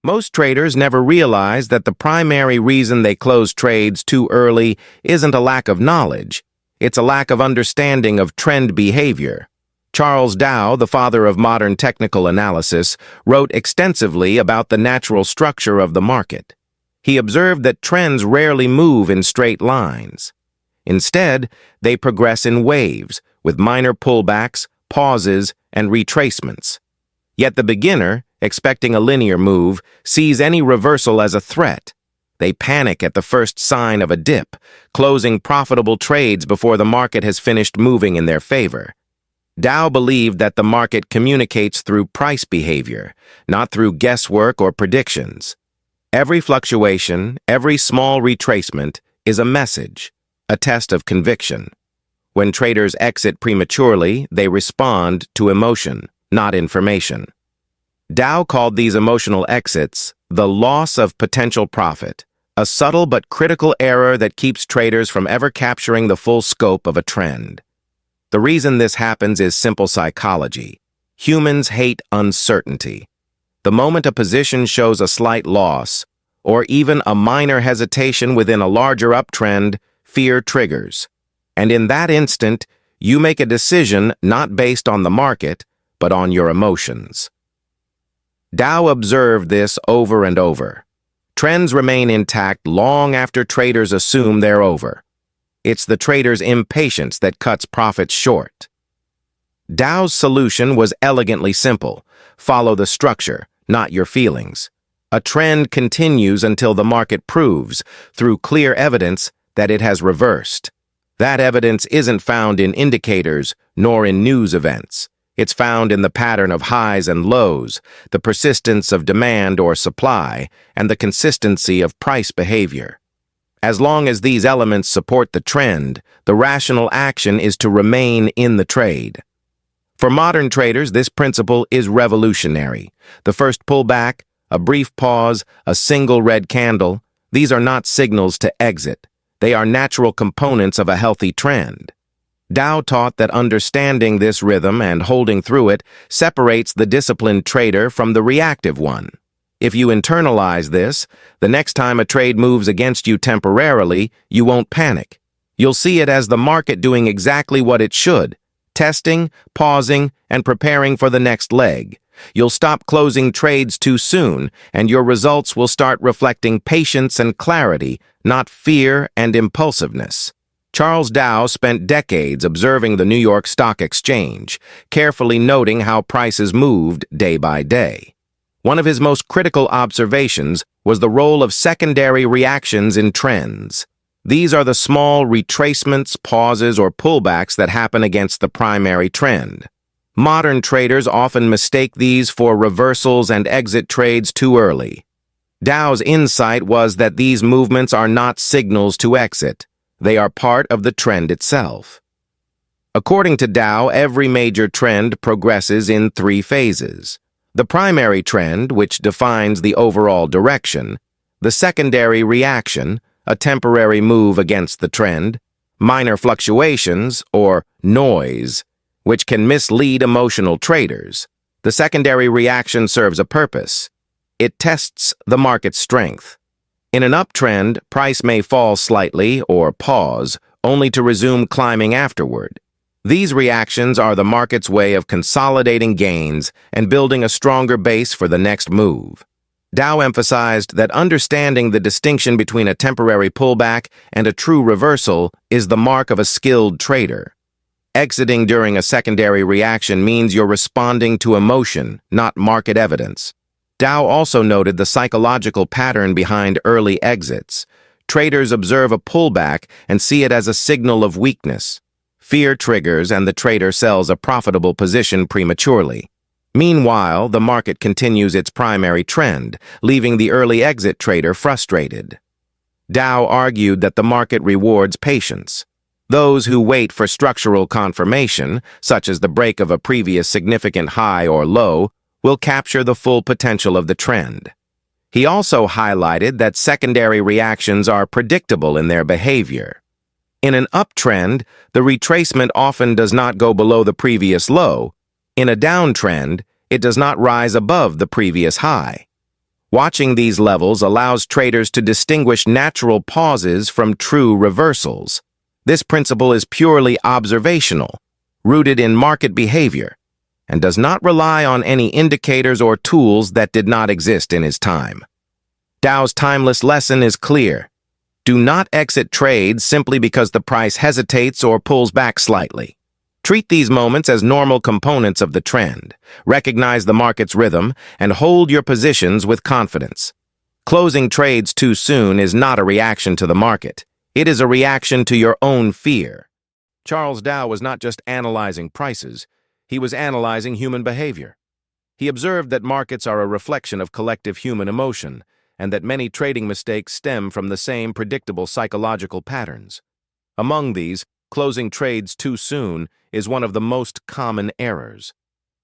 Most traders never realize that the primary reason they close trades too early isn't a lack of knowledge, it's a lack of understanding of trend behavior. Charles Dow, the father of modern technical analysis, wrote extensively about the natural structure of the market. He observed that trends rarely move in straight lines. Instead, they progress in waves, with minor pullbacks, pauses, and retracements. Yet the beginner, expecting a linear move, sees any reversal as a threat. They panic at the first sign of a dip, closing profitable trades before the market has finished moving in their favor. Dow believed that the market communicates through price behavior, not through guesswork or predictions. Every fluctuation, every small retracement is a message, a test of conviction. When traders exit prematurely, they respond to emotion, not information. Dow called these emotional exits the loss of potential profit, a subtle but critical error that keeps traders from ever capturing the full scope of a trend. The reason this happens is simple psychology. Humans hate uncertainty. The moment a position shows a slight loss, or even a minor hesitation within a larger uptrend, fear triggers. And in that instant, you make a decision not based on the market, but on your emotions. Dow observed this over and over. Trends remain intact long after traders assume they're over. It's the trader's impatience that cuts profits short. Dow's solution was elegantly simple. Follow the structure, not your feelings. A trend continues until the market proves, through clear evidence, that it has reversed. That evidence isn't found in indicators nor in news events. It's found in the pattern of highs and lows, the persistence of demand or supply, and the consistency of price behavior. As long as these elements support the trend, the rational action is to remain in the trade. For modern traders, this principle is revolutionary. The first pullback, a brief pause, a single red candle, these are not signals to exit. They are natural components of a healthy trend. Dow taught that understanding this rhythm and holding through it separates the disciplined trader from the reactive one. If you internalize this, the next time a trade moves against you temporarily, you won't panic. You'll see it as the market doing exactly what it should, testing, pausing, and preparing for the next leg. You'll stop closing trades too soon, and your results will start reflecting patience and clarity, not fear and impulsiveness. Charles Dow spent decades observing the New York Stock Exchange, carefully noting how prices moved day by day. One of his most critical observations was the role of secondary reactions in trends. These are the small retracements, pauses, or pullbacks that happen against the primary trend. Modern traders often mistake these for reversals and exit trades too early. Dow's insight was that these movements are not signals to exit. They are part of the trend itself. According to Dow, every major trend progresses in 3 phases. The primary trend, which defines the overall direction, the secondary reaction, a temporary move against the trend, minor fluctuations, or noise, which can mislead emotional traders. The secondary reaction serves a purpose. It tests the market's strength. In an uptrend, price may fall slightly or pause, only to resume climbing afterward. These reactions are the market's way of consolidating gains and building a stronger base for the next move. Dow emphasized that understanding the distinction between a temporary pullback and a true reversal is the mark of a skilled trader. Exiting during a secondary reaction means you're responding to emotion, not market evidence. Dow also noted the psychological pattern behind early exits. Traders observe a pullback and see it as a signal of weakness. Fear triggers and the trader sells a profitable position prematurely. Meanwhile, the market continues its primary trend, leaving the early exit trader frustrated. Dow argued that the market rewards patience. Those who wait for structural confirmation, such as the break of a previous significant high or low, will capture the full potential of the trend. He also highlighted that secondary reactions are predictable in their behavior. In an uptrend, the retracement often does not go below the previous low. In a downtrend, it does not rise above the previous high. Watching these levels allows traders to distinguish natural pauses from true reversals. This principle is purely observational, rooted in market behavior, and does not rely on any indicators or tools that did not exist in his time. Dow's timeless lesson is clear. Do not exit trades simply because the price hesitates or pulls back slightly. Treat these moments as normal components of the trend, recognize the market's rhythm, and hold your positions with confidence. Closing trades too soon is not a reaction to the market. It is a reaction to your own fear. Charles Dow was not just analyzing prices, he was analyzing human behavior. He observed that markets are a reflection of collective human emotion, and that many trading mistakes stem from the same predictable psychological patterns. Among these, closing trades too soon is one of the most common errors,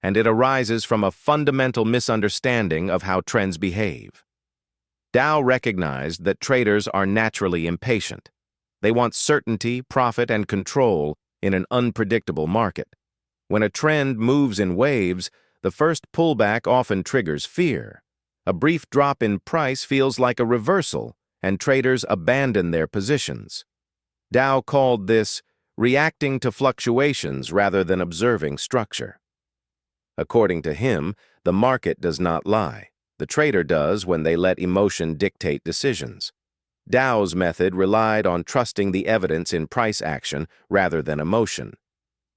and it arises from a fundamental misunderstanding of how trends behave. Dow recognized that traders are naturally impatient. They want certainty, profit, and control in an unpredictable market. When a trend moves in waves, the first pullback often triggers fear. A brief drop in price feels like a reversal, and traders abandon their positions. Dow called this reacting to fluctuations rather than observing structure. According to him, the market does not lie. The trader does when they let emotion dictate decisions. Dow's method relied on trusting the evidence in price action rather than emotion.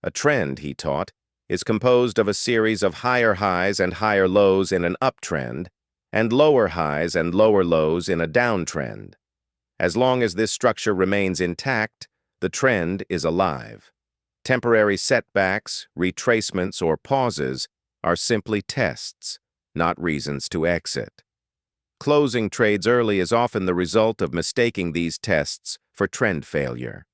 A trend, he taught, is composed of a series of higher highs and higher lows in an uptrend, and lower highs and lower lows in a downtrend. As long as this structure remains intact, the trend is alive. Temporary setbacks, retracements, or pauses are simply tests, not reasons to exit. Closing trades early is often the result of mistaking these tests for trend failure.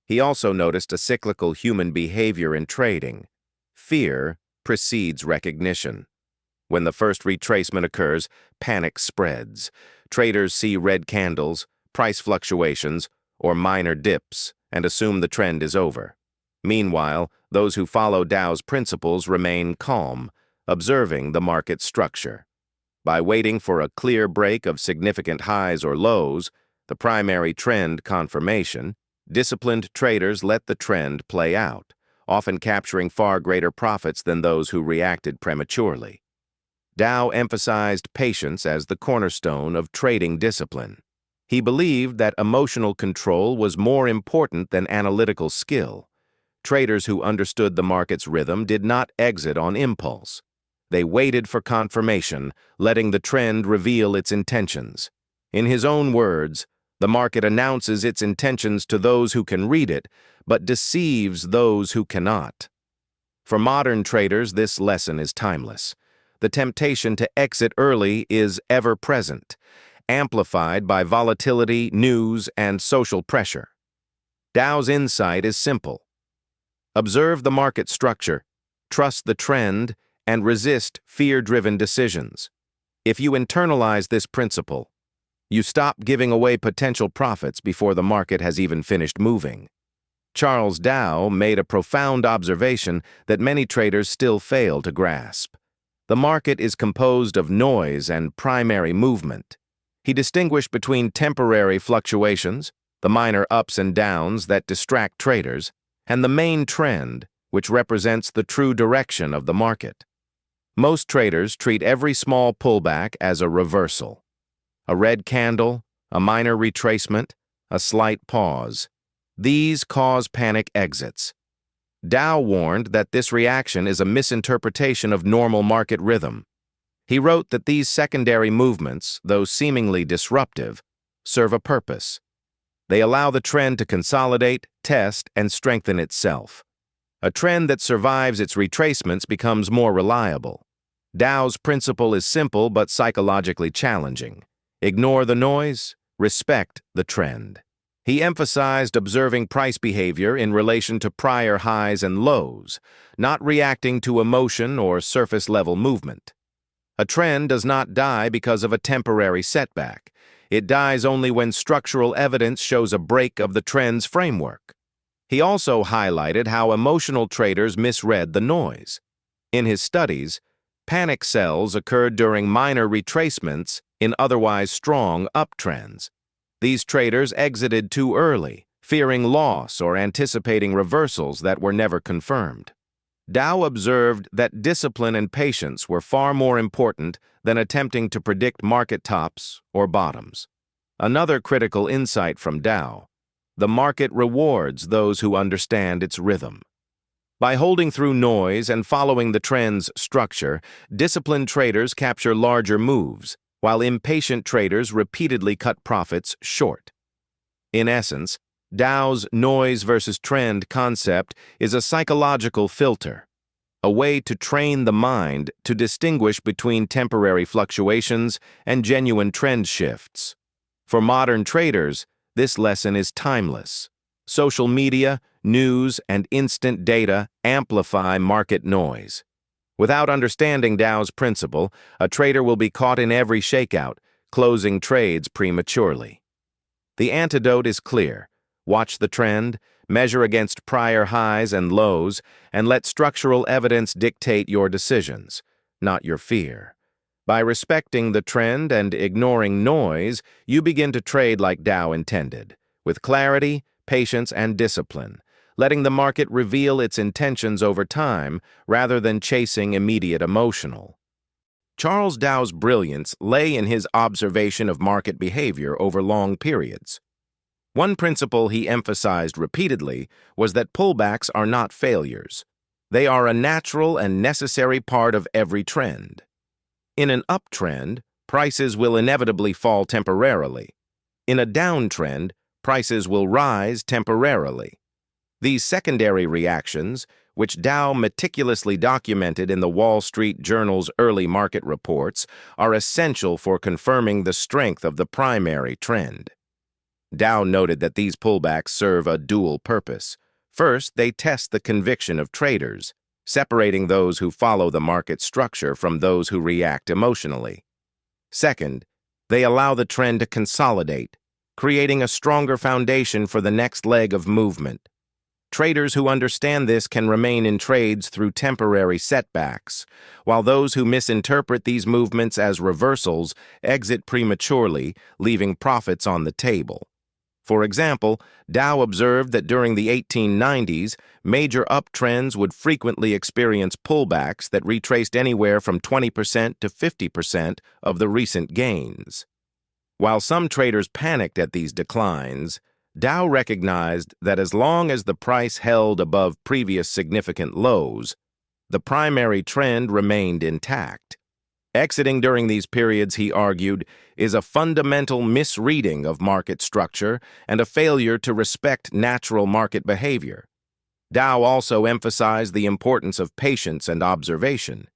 He also noticed a cyclical human behavior in trading. Fear precedes recognition. When the first retracement occurs, panic spreads. Traders see red candles, price fluctuations, or minor dips, and assume the trend is over. Meanwhile, those who follow Dow's principles remain calm, observing the market structure. By waiting for a clear break of significant highs or lows, the primary trend confirmation, disciplined traders let the trend play out, often capturing far greater profits than those who reacted prematurely. Dow emphasized patience as the cornerstone of trading discipline. He believed that emotional control was more important than analytical skill. Traders who understood the market's rhythm did not exit on impulse. They waited for confirmation, letting the trend reveal its intentions. In his own words, the market announces its intentions to those who can read it, but deceives those who cannot. For modern traders, this lesson is timeless. The temptation to exit early is ever present, amplified by volatility, news, and social pressure. Dow's insight is simple. Observe the market structure, trust the trend, and resist fear-driven decisions. If you internalize this principle, you stop giving away potential profits before the market has even finished moving. Charles Dow made a profound observation that many traders still fail to grasp. The market is composed of noise and primary movement. He distinguished between temporary fluctuations, the minor ups and downs that distract traders, and the main trend, which represents the true direction of the market. Most traders treat every small pullback as a reversal. A red candle, a minor retracement, a slight pause. These cause panic exits. Dow warned that this reaction is a misinterpretation of normal market rhythm. He wrote that these secondary movements, though seemingly disruptive, serve a purpose. They allow the trend to consolidate, test, and strengthen itself. A trend that survives its retracements becomes more reliable. Dow's principle is simple but psychologically challenging. Ignore the noise, respect the trend. He emphasized observing price behavior in relation to prior highs and lows, not reacting to emotion or surface-level movement. A trend does not die because of a temporary setback. It dies only when structural evidence shows a break of the trend's framework. He also highlighted how emotional traders misread the noise. In his studies, panic sells occurred during minor retracements in otherwise strong uptrends. These traders exited too early, fearing loss or anticipating reversals that were never confirmed. Dow observed that discipline and patience were far more important than attempting to predict market tops or bottoms. Another critical insight from Dow: the market rewards those who understand its rhythm. By holding through noise and following the trend's structure, disciplined traders capture larger moves, while impatient traders repeatedly cut profits short. In essence, Dow's noise versus trend concept is a psychological filter, a way to train the mind to distinguish between temporary fluctuations and genuine trend shifts. For modern traders, this lesson is timeless. Social media, news, and instant data amplify market noise. Without understanding Dow's principle, a trader will be caught in every shakeout, closing trades prematurely. The antidote is clear. Watch the trend, measure against prior highs and lows, and let structural evidence dictate your decisions, not your fear. By respecting the trend and ignoring noise, you begin to trade like Dow intended, with clarity, patience, and discipline, letting the market reveal its intentions over time rather than chasing immediate emotional. Charles Dow's brilliance lay in his observation of market behavior over long periods. One principle he emphasized repeatedly was that pullbacks are not failures. They are a natural and necessary part of every trend. In an uptrend, prices will inevitably fall temporarily. In a downtrend, prices will rise temporarily. These secondary reactions, which Dow meticulously documented in the Wall Street Journal's early market reports, are essential for confirming the strength of the primary trend. Dow noted that these pullbacks serve a dual purpose. First, they test the conviction of traders, separating those who follow the market structure from those who react emotionally. Second, they allow the trend to consolidate, creating a stronger foundation for the next leg of movement. Traders who understand this can remain in trades through temporary setbacks, while those who misinterpret these movements as reversals exit prematurely, leaving profits on the table. For example, Dow observed that during the 1890s, major uptrends would frequently experience pullbacks that retraced anywhere from 20% to 50% of the recent gains. While some traders panicked at these declines, Dow recognized that as long as the price held above previous significant lows, the primary trend remained intact. Exiting during these periods, he argued, is a fundamental misreading of market structure and a failure to respect natural market behavior. Dow also emphasized the importance of patience and observation.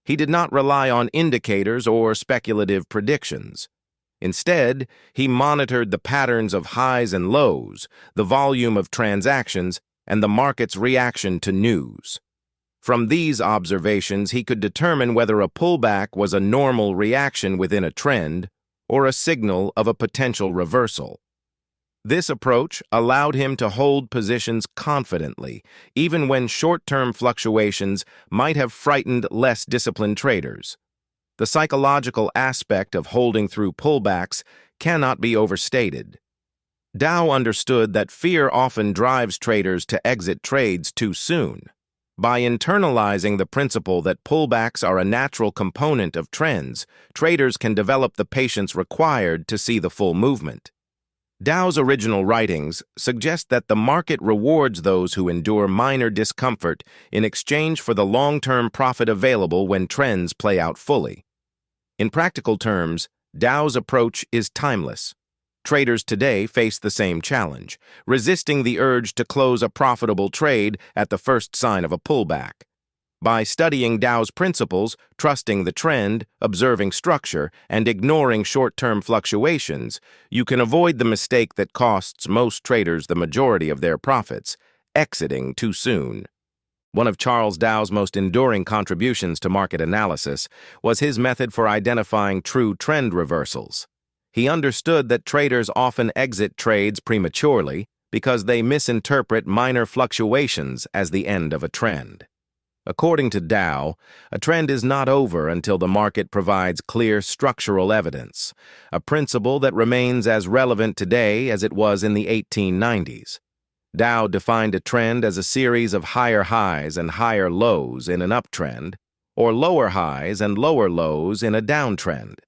He did not rely on indicators or speculative predictions. Instead, he monitored the patterns of highs and lows, the volume of transactions, and the market's reaction to news. From these observations, he could determine whether a pullback was a normal reaction within a trend or a signal of a potential reversal. This approach allowed him to hold positions confidently, even when short-term fluctuations might have frightened less disciplined traders. The psychological aspect of holding through pullbacks cannot be overstated. Dow understood that fear often drives traders to exit trades too soon. By internalizing the principle that pullbacks are a natural component of trends, traders can develop the patience required to see the full movement. Dow's original writings suggest that the market rewards those who endure minor discomfort in exchange for the long-term profit available when trends play out fully. In practical terms, Dow's approach is timeless. Traders today face the same challenge, resisting the urge to close a profitable trade at the first sign of a pullback. By studying Dow's principles, trusting the trend, observing structure, and ignoring short-term fluctuations, you can avoid the mistake that costs most traders the majority of their profits: exiting too soon. One of Charles Dow's most enduring contributions to market analysis was his method for identifying true trend reversals. He understood that traders often exit trades prematurely because they misinterpret minor fluctuations as the end of a trend. According to Dow, a trend is not over until the market provides clear structural evidence, a principle that remains as relevant today as it was in the 1890s. Dow defined a trend as a series of higher highs and higher lows in an uptrend, or lower highs and lower lows in a downtrend.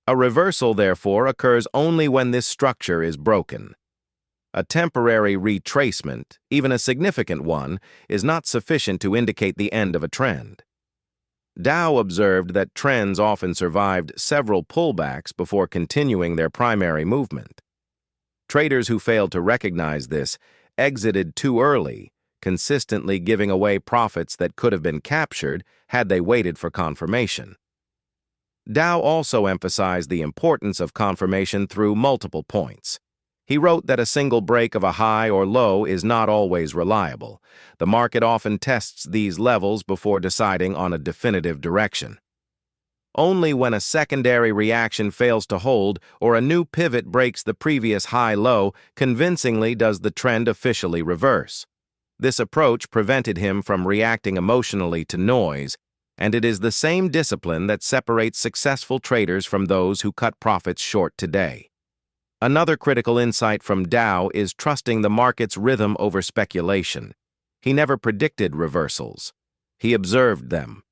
A reversal, therefore, occurs only when this structure is broken. A temporary retracement, even a significant one, is not sufficient to indicate the end of a trend. Dow observed that trends often survived several pullbacks before continuing their primary movement. Traders who failed to recognize this exited too early, consistently giving away profits that could have been captured had they waited for confirmation. Dow also emphasized the importance of confirmation through multiple points. He wrote that a single break of a high or low is not always reliable. The market often tests these levels before deciding on a definitive direction. Only when a secondary reaction fails to hold or a new pivot breaks the previous high-low convincingly does the trend officially reverse. This approach prevented him from reacting emotionally to noise, and it is the same discipline that separates successful traders from those who cut profits short today. Another critical insight from Dow is trusting the market's rhythm over speculation. He never predicted reversals. He observed them.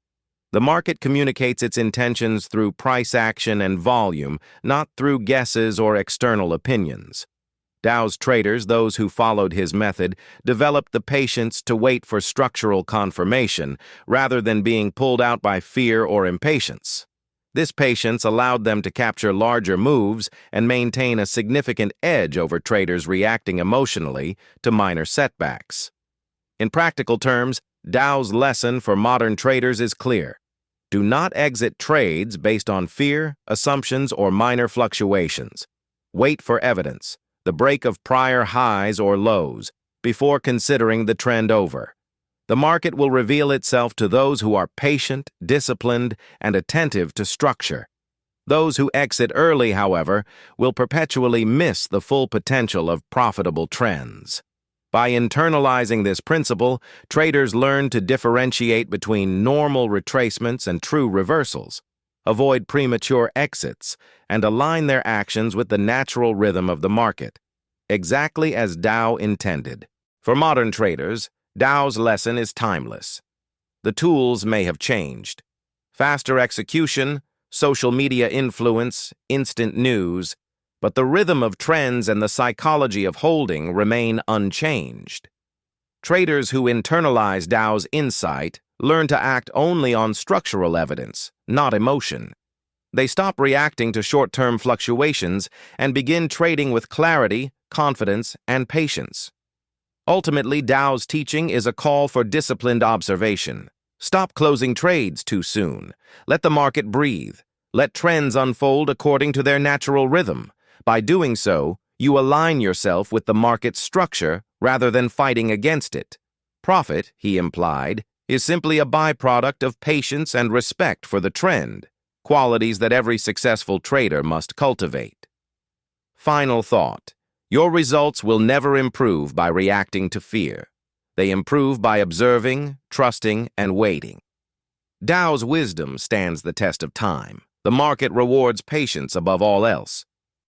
The market communicates its intentions through price action and volume, not through guesses or external opinions. Dow's traders, those who followed his method, developed the patience to wait for structural confirmation rather than being pulled out by fear or impatience. This patience allowed them to capture larger moves and maintain a significant edge over traders reacting emotionally to minor setbacks. In practical terms, Dow's lesson for modern traders is clear. Do not exit trades based on fear, assumptions, or minor fluctuations. Wait for evidence, the break of prior highs or lows, before considering the trend over. The market will reveal itself to those who are patient, disciplined, and attentive to structure. Those who exit early, however, will perpetually miss the full potential of profitable trends. By internalizing this principle, traders learn to differentiate between normal retracements and true reversals, avoid premature exits, and align their actions with the natural rhythm of the market, exactly as Dow intended. For modern traders, Dow's lesson is timeless. The tools may have changed. Faster execution, social media influence, instant news, but the rhythm of trends and the psychology of holding remain unchanged. Traders who internalize Dow's insight learn to act only on structural evidence, not emotion. They stop reacting to short-term fluctuations and begin trading with clarity, confidence, and patience. Ultimately, Dow's teaching is a call for disciplined observation. Stop closing trades too soon. Let the market breathe. Let trends unfold according to their natural rhythm. By doing so, you align yourself with the market's structure rather than fighting against it. Profit, he implied, is simply a byproduct of patience and respect for the trend, qualities that every successful trader must cultivate. Final thought. Your results will never improve by reacting to fear. They improve by observing, trusting, and waiting. Dow's wisdom stands the test of time. The market rewards patience above all else.